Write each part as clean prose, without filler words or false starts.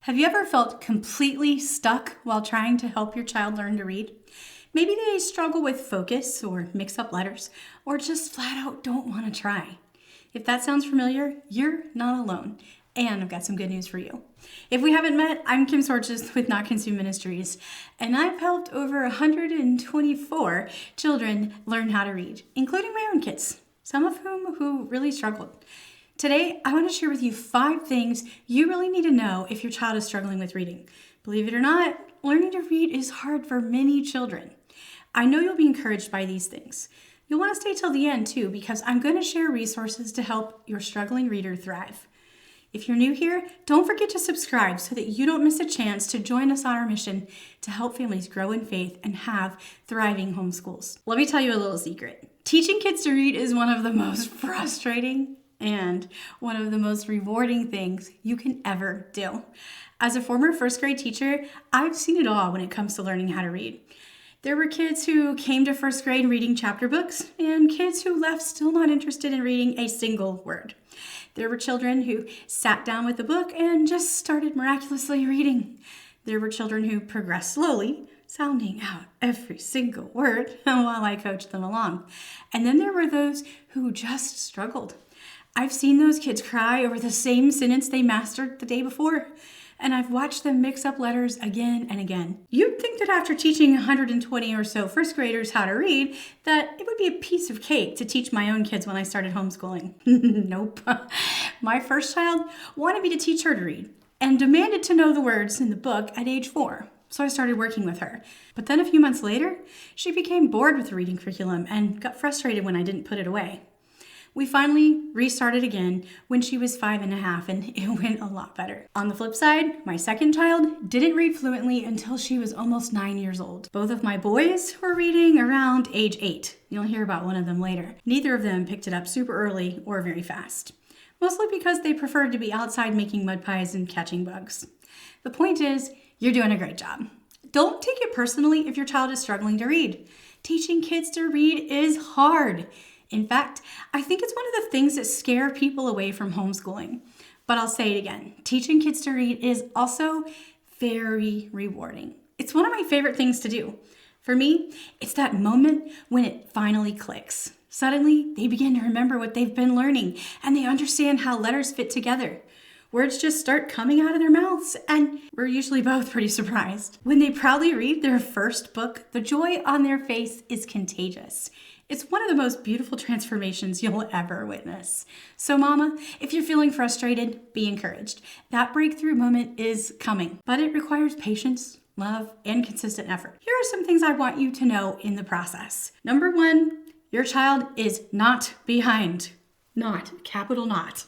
Have you ever felt completely stuck while trying to help your child learn to read? Maybe they struggle with focus or mix up letters or just flat out don't want to try. If that sounds familiar, you're not alone. And I've got some good news for you. If we haven't met, I'm Kim Sorges with Not Consume Ministries, and I've helped over 124 children learn how to read, including my own kids, some of whom who really struggled. Today, I want to share with you 5 things you really need to know if your child is struggling with reading. Believe it or not, learning to read is hard for many children. I know you'll be encouraged by these things. You'll want to stay till the end too, because I'm going to share resources to help your struggling reader thrive. If you're new here, don't forget to subscribe so that you don't miss a chance to join us on our mission to help families grow in faith and have thriving homeschools. Let me tell you a little secret. Teaching kids to read is one of the most frustrating and one of the most rewarding things you can ever do. As a former first grade teacher, I've seen it all when it comes to learning how to read. There were kids who came to first grade reading chapter books and kids who left still not interested in reading a single word. There were children who sat down with a book and just started miraculously reading. There were children who progressed slowly, sounding out every single word while I coached them along. And then there were those who just struggled. I've seen those kids cry over the same sentence they mastered the day before, and I've watched them mix up letters again and again. You'd think that after teaching 120 or so first graders how to read, that it would be a piece of cake to teach my own kids when I started homeschooling. Nope. My first child wanted me to teach her to read and demanded to know the words in the book at age 4. So I started working with her. But then a few months later, she became bored with the reading curriculum and got frustrated when I didn't put it away. We finally restarted again when she was 5.5, and it went a lot better. On the flip side, my second child didn't read fluently until she was almost 9 years old. Both of my boys were reading around age 8. You'll hear about one of them later. Neither of them picked it up super early or very fast, mostly because they preferred to be outside making mud pies and catching bugs. The point is, you're doing a great job. Don't take it personally if your child is struggling to read. Teaching kids to read is hard. In fact, I think it's one of the things that scare people away from homeschooling. But I'll say it again, teaching kids to read is also very rewarding. It's one of my favorite things to do. For me, it's that moment when it finally clicks. Suddenly, they begin to remember what they've been learning, and they understand how letters fit together. Words just start coming out of their mouths, and we're usually both pretty surprised. When they proudly read their first book, the joy on their face is contagious. It's one of the most beautiful transformations you'll ever witness. So mama, if you're feeling frustrated, be encouraged. That breakthrough moment is coming, but it requires patience, love, and consistent effort. Here are some things I want you to know in the process. Number 1, your child is not behind. Not, capital not.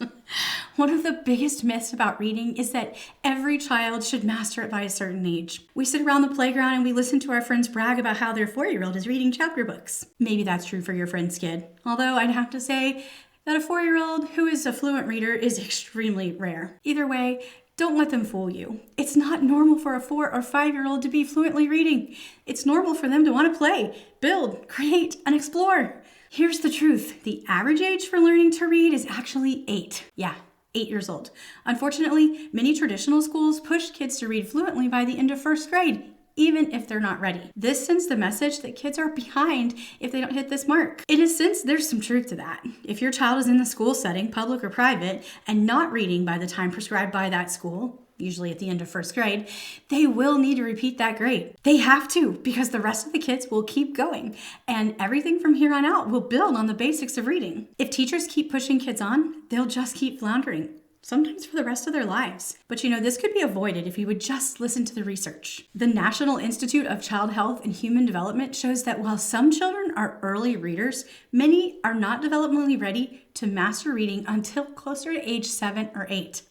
One of the biggest myths about reading is that every child should master it by a certain age. We sit around the playground and we listen to our friends brag about how their 4-year-old is reading chapter books. Maybe that's true for your friend's kid. Although I'd have to say that a 4-year-old who is a fluent reader is extremely rare. Either way, don't let them fool you. It's not normal for a 4 or 5-year-old to be fluently reading. It's normal for them to want to play, build, create, and explore. Here's the truth. The average age for learning to read is actually 8. Yeah, 8 years old. Unfortunately, many traditional schools push kids to read fluently by the end of first grade, even if they're not ready. This sends the message that kids are behind if they don't hit this mark. In a sense, there's some truth to that. If your child is in the school setting, public or private, and not reading by the time prescribed by that school, usually at the end of first grade, they will need to repeat that grade. They have to, because the rest of the kids will keep going, and everything from here on out will build on the basics of reading. If teachers keep pushing kids on, they'll just keep floundering, sometimes for the rest of their lives. But this could be avoided if you would just listen to the research. The National Institute of Child Health and Human Development shows that while some children are early readers, many are not developmentally ready to master reading until closer to age 7 or 8.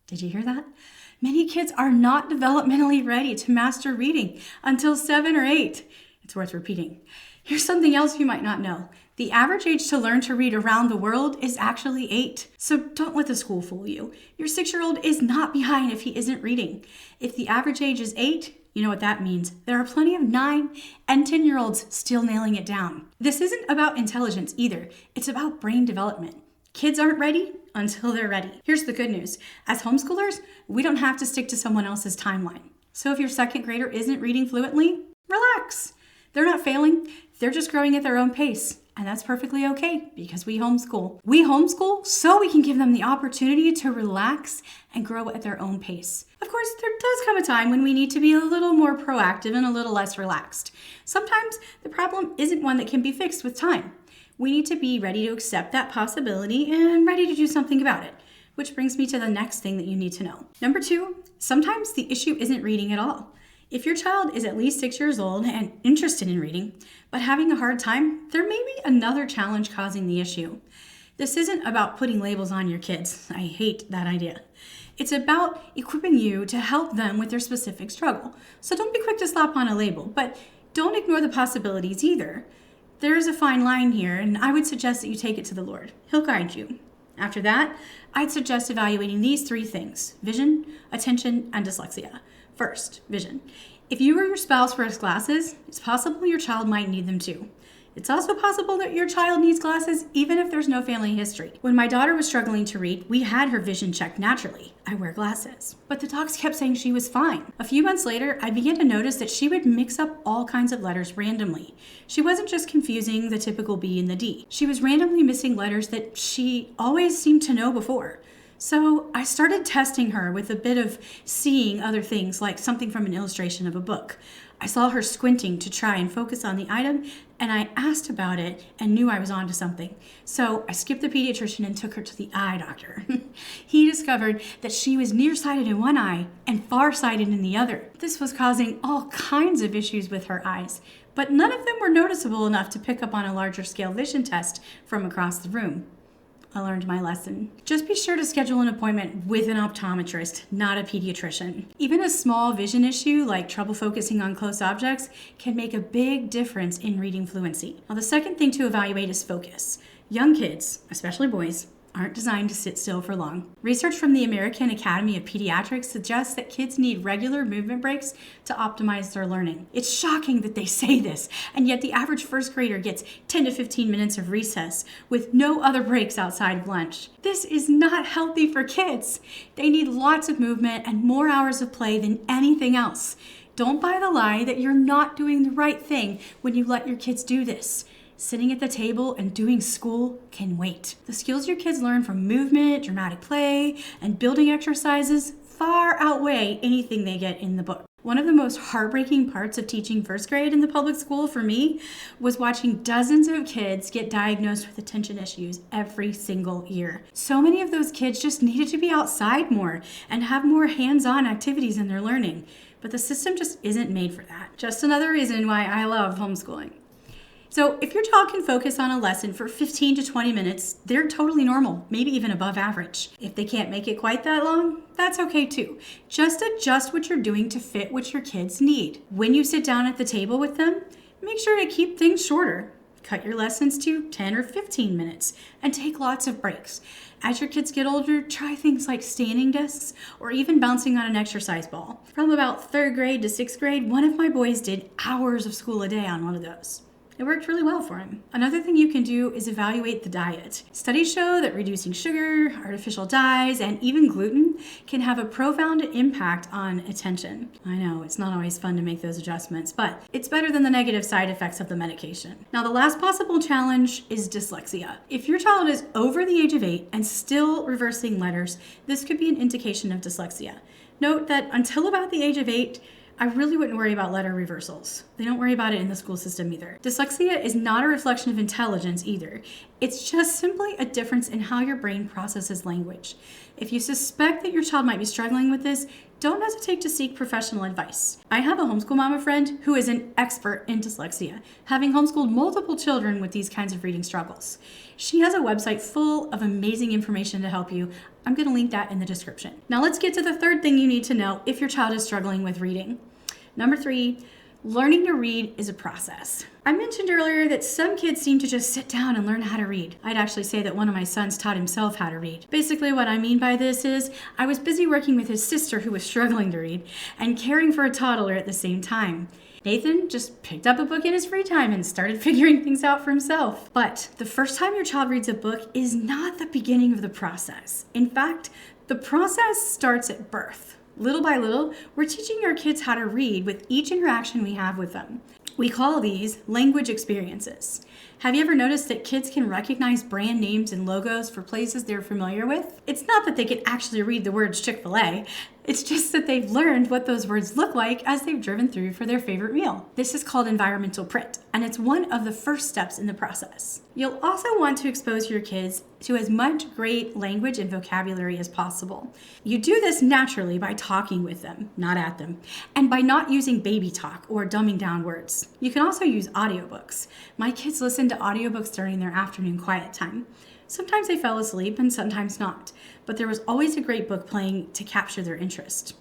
Did you hear that? Many kids are not developmentally ready to master reading until 7 or 8. It's worth repeating. Here's something else you might not know. The average age to learn to read around the world is actually 8. So don't let the school fool you. Your 6-year-old is not behind if he isn't reading. If the average age is 8, you know what that means. There are plenty of 9 and 10-year-olds still nailing it down. This isn't about intelligence either. It's about brain development. Kids aren't ready until they're ready. Here's the good news. As homeschoolers, we don't have to stick to someone else's timeline. So if your second grader isn't reading fluently, relax. They're not failing. They're just growing at their own pace. And that's perfectly okay because we homeschool. We homeschool so we can give them the opportunity to relax and grow at their own pace. Of course, there does come a time when we need to be a little more proactive and a little less relaxed. Sometimes the problem isn't one that can be fixed with time. We need to be ready to accept that possibility and ready to do something about it. Which brings me to the next thing that you need to know. Number 2, sometimes the issue isn't reading at all. If your child is at least 6 years old and interested in reading, but having a hard time, there may be another challenge causing the issue. This isn't about putting labels on your kids. I hate that idea. It's about equipping you to help them with their specific struggle. So don't be quick to slap on a label, but don't ignore the possibilities either. There is a fine line here, and I would suggest that you take it to the Lord. He'll guide you. After that, I'd suggest evaluating these 3 things: vision, attention, and dyslexia. First, vision. If you or your spouse wears glasses, it's possible your child might need them too. It's also possible that your child needs glasses even if there's no family history. When my daughter was struggling to read, we had her vision checked naturally. I wear glasses. But the docs kept saying she was fine. A few months later, I began to notice that she would mix up all kinds of letters randomly. She wasn't just confusing the typical B and the D. She was randomly missing letters that she always seemed to know before. So I started testing her with a bit of seeing other things, like something from an illustration of a book. I saw her squinting to try and focus on the item, and I asked about it and knew I was onto something. So I skipped the pediatrician and took her to the eye doctor. He discovered that she was nearsighted in one eye and farsighted in the other. This was causing all kinds of issues with her eyes, but none of them were noticeable enough to pick up on a larger scale vision test from across the room. I learned my lesson. Just be sure to schedule an appointment with an optometrist, not a pediatrician. Even a small vision issue like trouble focusing on close objects can make a big difference in reading fluency. Now, the second thing to evaluate is focus. Young kids, especially boys, aren't designed to sit still for long. Research from the American Academy of Pediatrics suggests that kids need regular movement breaks to optimize their learning. It's shocking that they say this, and yet the average first grader gets 10 to 15 minutes of recess with no other breaks outside of lunch. This is not healthy for kids. They need lots of movement and more hours of play than anything else. Don't buy the lie that you're not doing the right thing when you let your kids do this. Sitting at the table and doing school can wait. The skills your kids learn from movement, dramatic play, and building exercises far outweigh anything they get in the book. One of the most heartbreaking parts of teaching first grade in the public school for me was watching dozens of kids get diagnosed with attention issues every single year. So many of those kids just needed to be outside more and have more hands-on activities in their learning. But the system just isn't made for that. Just another reason why I love homeschooling. So if your child can focus on a lesson for 15 to 20 minutes, they're totally normal, maybe even above average. If they can't make it quite that long, that's okay too. Just adjust what you're doing to fit what your kids need. When you sit down at the table with them, make sure to keep things shorter. Cut your lessons to 10 or 15 minutes and take lots of breaks. As your kids get older, try things like standing desks or even bouncing on an exercise ball. From about 3rd grade to 6th grade, one of my boys did hours of school a day on one of those. It worked really well for him. Another thing you can do is evaluate the diet. Studies show that reducing sugar, artificial dyes, and even gluten can have a profound impact on attention. I know, it's not always fun to make those adjustments, but it's better than the negative side effects of the medication. Now, the last possible challenge is dyslexia. If your child is over the age of 8 and still reversing letters, this could be an indication of dyslexia. Note that until about the age of 8, I really wouldn't worry about letter reversals. They don't worry about it in the school system either. Dyslexia is not a reflection of intelligence either. It's just simply a difference in how your brain processes language. If you suspect that your child might be struggling with this, don't hesitate to seek professional advice. I have a homeschool mama friend who is an expert in dyslexia, having homeschooled multiple children with these kinds of reading struggles. She has a website full of amazing information to help you. I'm going to link that in the description. Now let's get to the third thing you need to know if your child is struggling with reading. Number 3, Learning to read is a process. I mentioned earlier that some kids seem to just sit down and learn how to read. I'd actually say that one of my sons taught himself how to read. Basically, what I mean by this is I was busy working with his sister who was struggling to read and caring for a toddler at the same time. Nathan just picked up a book in his free time and started figuring things out for himself. But the first time your child reads a book is not the beginning of the process. In fact, the process starts at birth. Little by little, we're teaching our kids how to read with each interaction we have with them. We call these language experiences. Have you ever noticed that kids can recognize brand names and logos for places they're familiar with? It's not that they can actually read the words Chick-fil-A. It's just that they've learned what those words look like as they've driven through for their favorite meal. This is called environmental print, and it's one of the first steps in the process. You'll also want to expose your kids to as much great language and vocabulary as possible. You do this naturally by talking with them, not at them, and by not using baby talk or dumbing down words. You can also use audiobooks. My kids listen to audiobooks during their afternoon quiet time. Sometimes they fell asleep and sometimes not, but there was always a great book playing to capture their interest.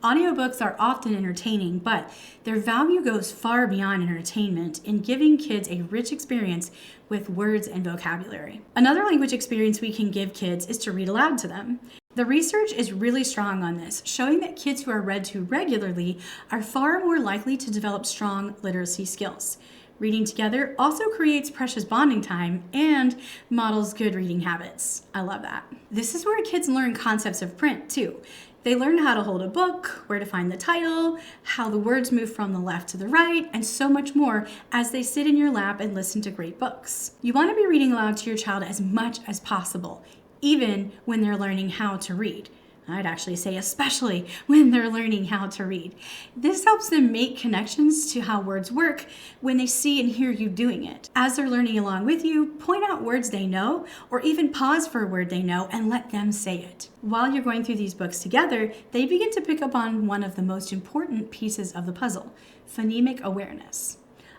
Audiobooks are often entertaining, but their value goes far beyond entertainment in giving kids a rich experience with words and vocabulary. Another language experience we can give kids is to read aloud to them. The research is really strong on this, showing that kids who are read to regularly are far more likely to develop strong literacy skills. Reading together also creates precious bonding time and models good reading habits. I love that. This is where kids learn concepts of print too. They learn how to hold a book, where to find the title, how the words move from the left to the right, and so much more as they sit in your lap and listen to great books. You want to be reading aloud to your child as much as possible, even when they're learning how to read. I'd actually say especially when they're learning how to read. This helps them make connections to how words work when they see and hear you doing it. As they're learning along with you, point out words they know or even pause for a word they know and let them say it. While you're going through these books together, they begin to pick up on one of the most important pieces of the puzzle, phonemic awareness.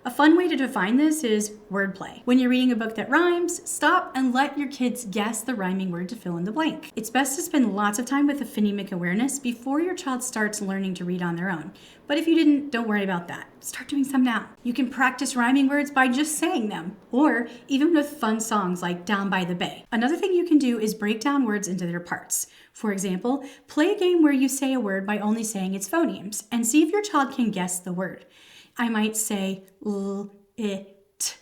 A fun way to define this is wordplay. When you're reading a book that rhymes, stop and let your kids guess the rhyming word to fill in the blank. It's best to spend lots of time with the phonemic awareness before your child starts learning to read on their own. But if you didn't, don't worry about that. Start doing some now. You can practice rhyming words by just saying them, or even with fun songs like Down by the Bay. Another thing you can do is break down words into their parts. For example, play a game where you say a word by only saying its phonemes, and see if your child can guess the word. I might say l, it,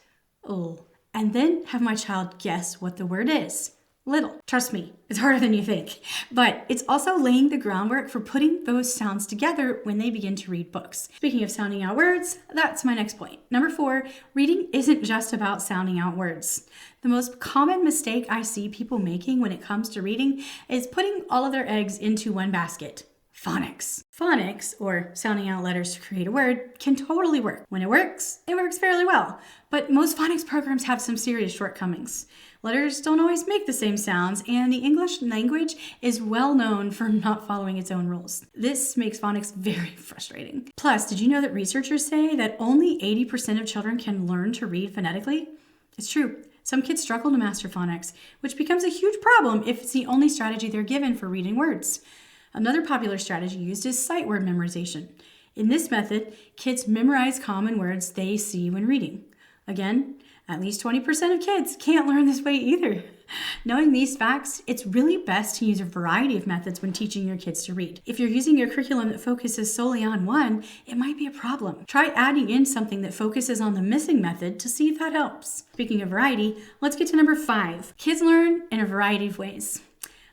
l, and then have my child guess what the word is. Little. Trust me, it's harder than you think. But it's also laying the groundwork for putting those sounds together when they begin to read books. Speaking of sounding out words, that's my next point. Number 4, reading isn't just about sounding out words. The most common mistake I see people making when it comes to reading is putting all of their eggs into one basket. Phonics. Phonics, or sounding out letters to create a word, can totally work. When it works fairly well. But most phonics programs have some serious shortcomings. Letters don't always make the same sounds, and the English language is well known for not following its own rules. This makes phonics very frustrating. Plus, did you know that researchers say that only 80% of children can learn to read phonetically? It's true. Some kids struggle to master phonics, which becomes a huge problem if it's the only strategy they're given for reading words. Another popular strategy used is sight word memorization. In this method, kids memorize common words they see when reading. Again, at least 20% of kids can't learn this way either. Knowing these facts, it's really best to use a variety of methods when teaching your kids to read. If you're using a curriculum that focuses solely on one, it might be a problem. Try adding in something that focuses on the missing method to see if that helps. Speaking of variety, let's get to number 5. Kids learn in a variety of ways.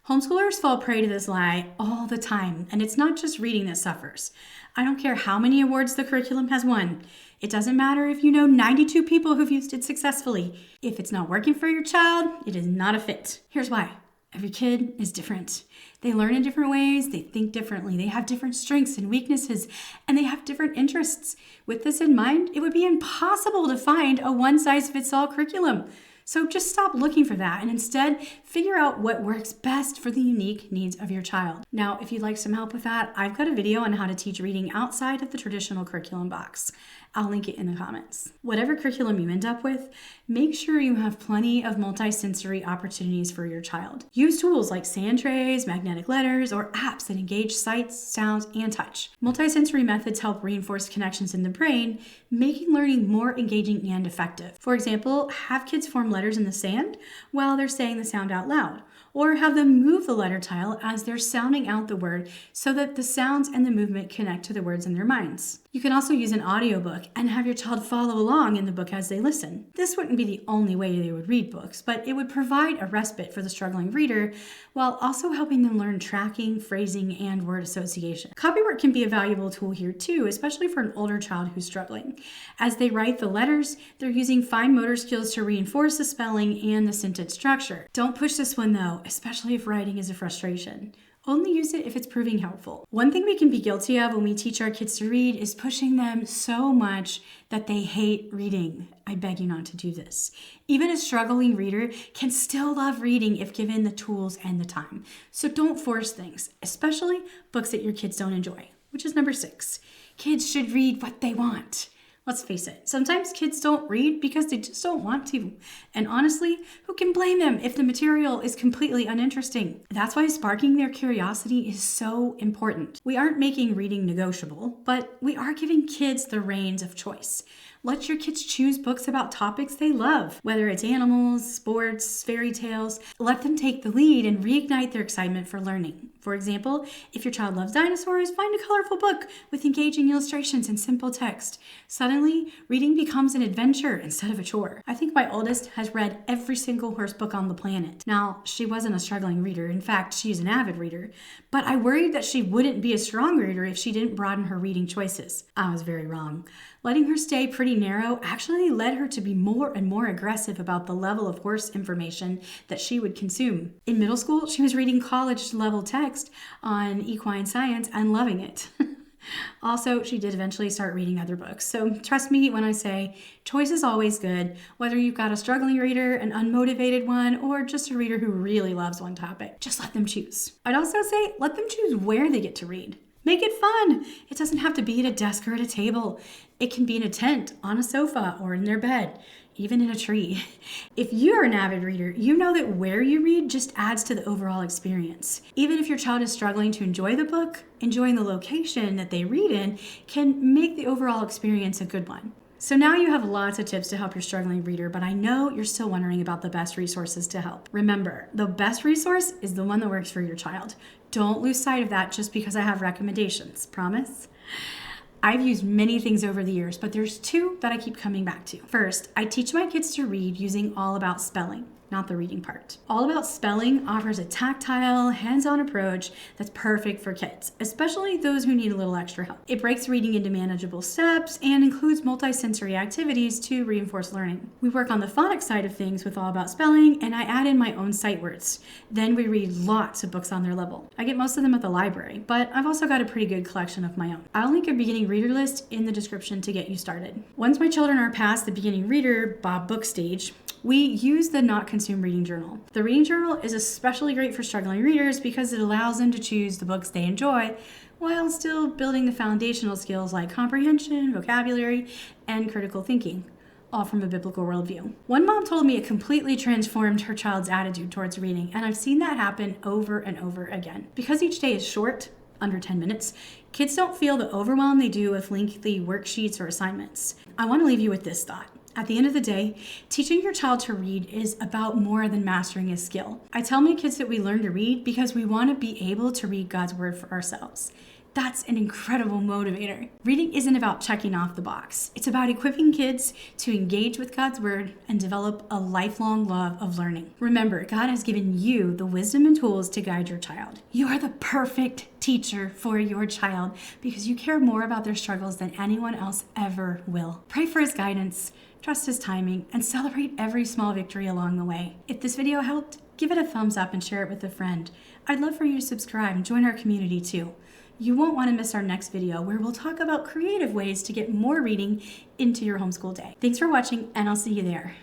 Homeschoolers fall prey to this lie all the time, and it's not just reading that suffers. I don't care how many awards the curriculum has won. It doesn't matter if you know 92 people who've used it successfully. If it's not working for your child, it is not a fit. Here's why. Every kid is different. They learn in different ways, they think differently, they have different strengths and weaknesses, and they have different interests. With this in mind, it would be impossible to find a one-size-fits-all curriculum. So just stop looking for that and instead figure out what works best for the unique needs of your child. Now, if you'd like some help with that, I've got a video on how to teach reading outside of the traditional curriculum box. I'll link it in the comments. Whatever curriculum you end up with, make sure you have plenty of multisensory opportunities for your child. Use tools like sand trays, magnetic letters, or apps that engage sights, sounds, and touch. Multisensory methods help reinforce connections in the brain, making learning more engaging and effective. For example, have kids form letters in the sand while they're saying the sound out loud, or have them move the letter tile as they're sounding out the word so that the sounds and the movement connect to the words in their minds. You can also use an audiobook and have your child follow along in the book as they listen. This wouldn't be the only way they would read books, but it would provide a respite for the struggling reader while also helping them learn tracking, phrasing, and word association. Copywork can be a valuable tool here too, especially for an older child who's struggling. As they write the letters, they're using fine motor skills to reinforce the spelling and the sentence structure. Don't push this one though, especially if writing is a frustration. Only use it if it's proving helpful. One thing we can be guilty of when we teach our kids to read is pushing them so much that they hate reading. I beg you not to do this. Even a struggling reader can still love reading if given the tools and the time. So don't force things, especially books that your kids don't enjoy, which is number 6. Kids should read what they want. Let's face it, sometimes kids don't read because they just don't want to. And honestly, who can blame them if the material is completely uninteresting? That's why sparking their curiosity is so important. We aren't making reading negotiable, but we are giving kids the reins of choice. Let your kids choose books about topics they love, whether it's animals, sports, fairy tales. Let them take the lead and reignite their excitement for learning. For example, if your child loves dinosaurs, find a colorful book with engaging illustrations and simple text. Suddenly, reading becomes an adventure instead of a chore. I think my oldest has read every single horse book on the planet. Now, she wasn't a struggling reader. In fact, she's an avid reader. But I worried that she wouldn't be a strong reader if she didn't broaden her reading choices. I was very wrong. Letting her stay pretty narrow actually led her to be more and more aggressive about the level of horse information that she would consume. In middle school, she was reading college-level text on equine science and loving it. Also, she did eventually start reading other books. So trust me when I say choice is always good, whether you've got a struggling reader, an unmotivated one, or just a reader who really loves one topic. Just let them choose. I'd also say let them choose where they get to read. Make it fun. It doesn't have to be at a desk or at a table. It can be in a tent, on a sofa, or in their bed, even in a tree. If you're an avid reader, you know that where you read just adds to the overall experience. Even if your child is struggling to enjoy the book, enjoying the location that they read in can make the overall experience a good one. So now you have lots of tips to help your struggling reader, but I know you're still wondering about the best resources to help. Remember, the best resource is the one that works for your child. Don't lose sight of that just because I have recommendations. Promise? I've used many things over the years, but there's 2 that I keep coming back to. First, I teach my kids to read using All About Spelling, not the reading part. All About Spelling offers a tactile, hands-on approach that's perfect for kids, especially those who need a little extra help. It breaks reading into manageable steps and includes multisensory activities to reinforce learning. We work on the phonics side of things with All About Spelling, and I add in my own sight words. Then we read lots of books on their level. I get most of them at the library, but I've also got a pretty good collection of my own. I'll link a beginning reader list in the description to get you started. Once my children are past the beginning reader, book stage, we use the Not Consume Reading Journal. The reading journal is especially great for struggling readers because it allows them to choose the books they enjoy while still building the foundational skills like comprehension, vocabulary, and critical thinking, all from a biblical worldview. One mom told me it completely transformed her child's attitude towards reading, and I've seen that happen over and over again. Because each day is short, under 10 minutes, kids don't feel the overwhelm they do with lengthy worksheets or assignments. I want to leave you with this thought. At the end of the day, teaching your child to read is about more than mastering a skill. I tell my kids that we learn to read because we want to be able to read God's word for ourselves. That's an incredible motivator. Reading isn't about checking off the box. It's about equipping kids to engage with God's word and develop a lifelong love of learning. Remember, God has given you the wisdom and tools to guide your child. You are the perfect teacher for your child because you care more about their struggles than anyone else ever will. Pray for his guidance, trust his timing, and celebrate every small victory along the way. If this video helped, give it a thumbs up and share it with a friend. I'd love for you to subscribe and join our community too. You won't want to miss our next video where we'll talk about creative ways to get more reading into your homeschool day. Thanks for watching, and I'll see you there.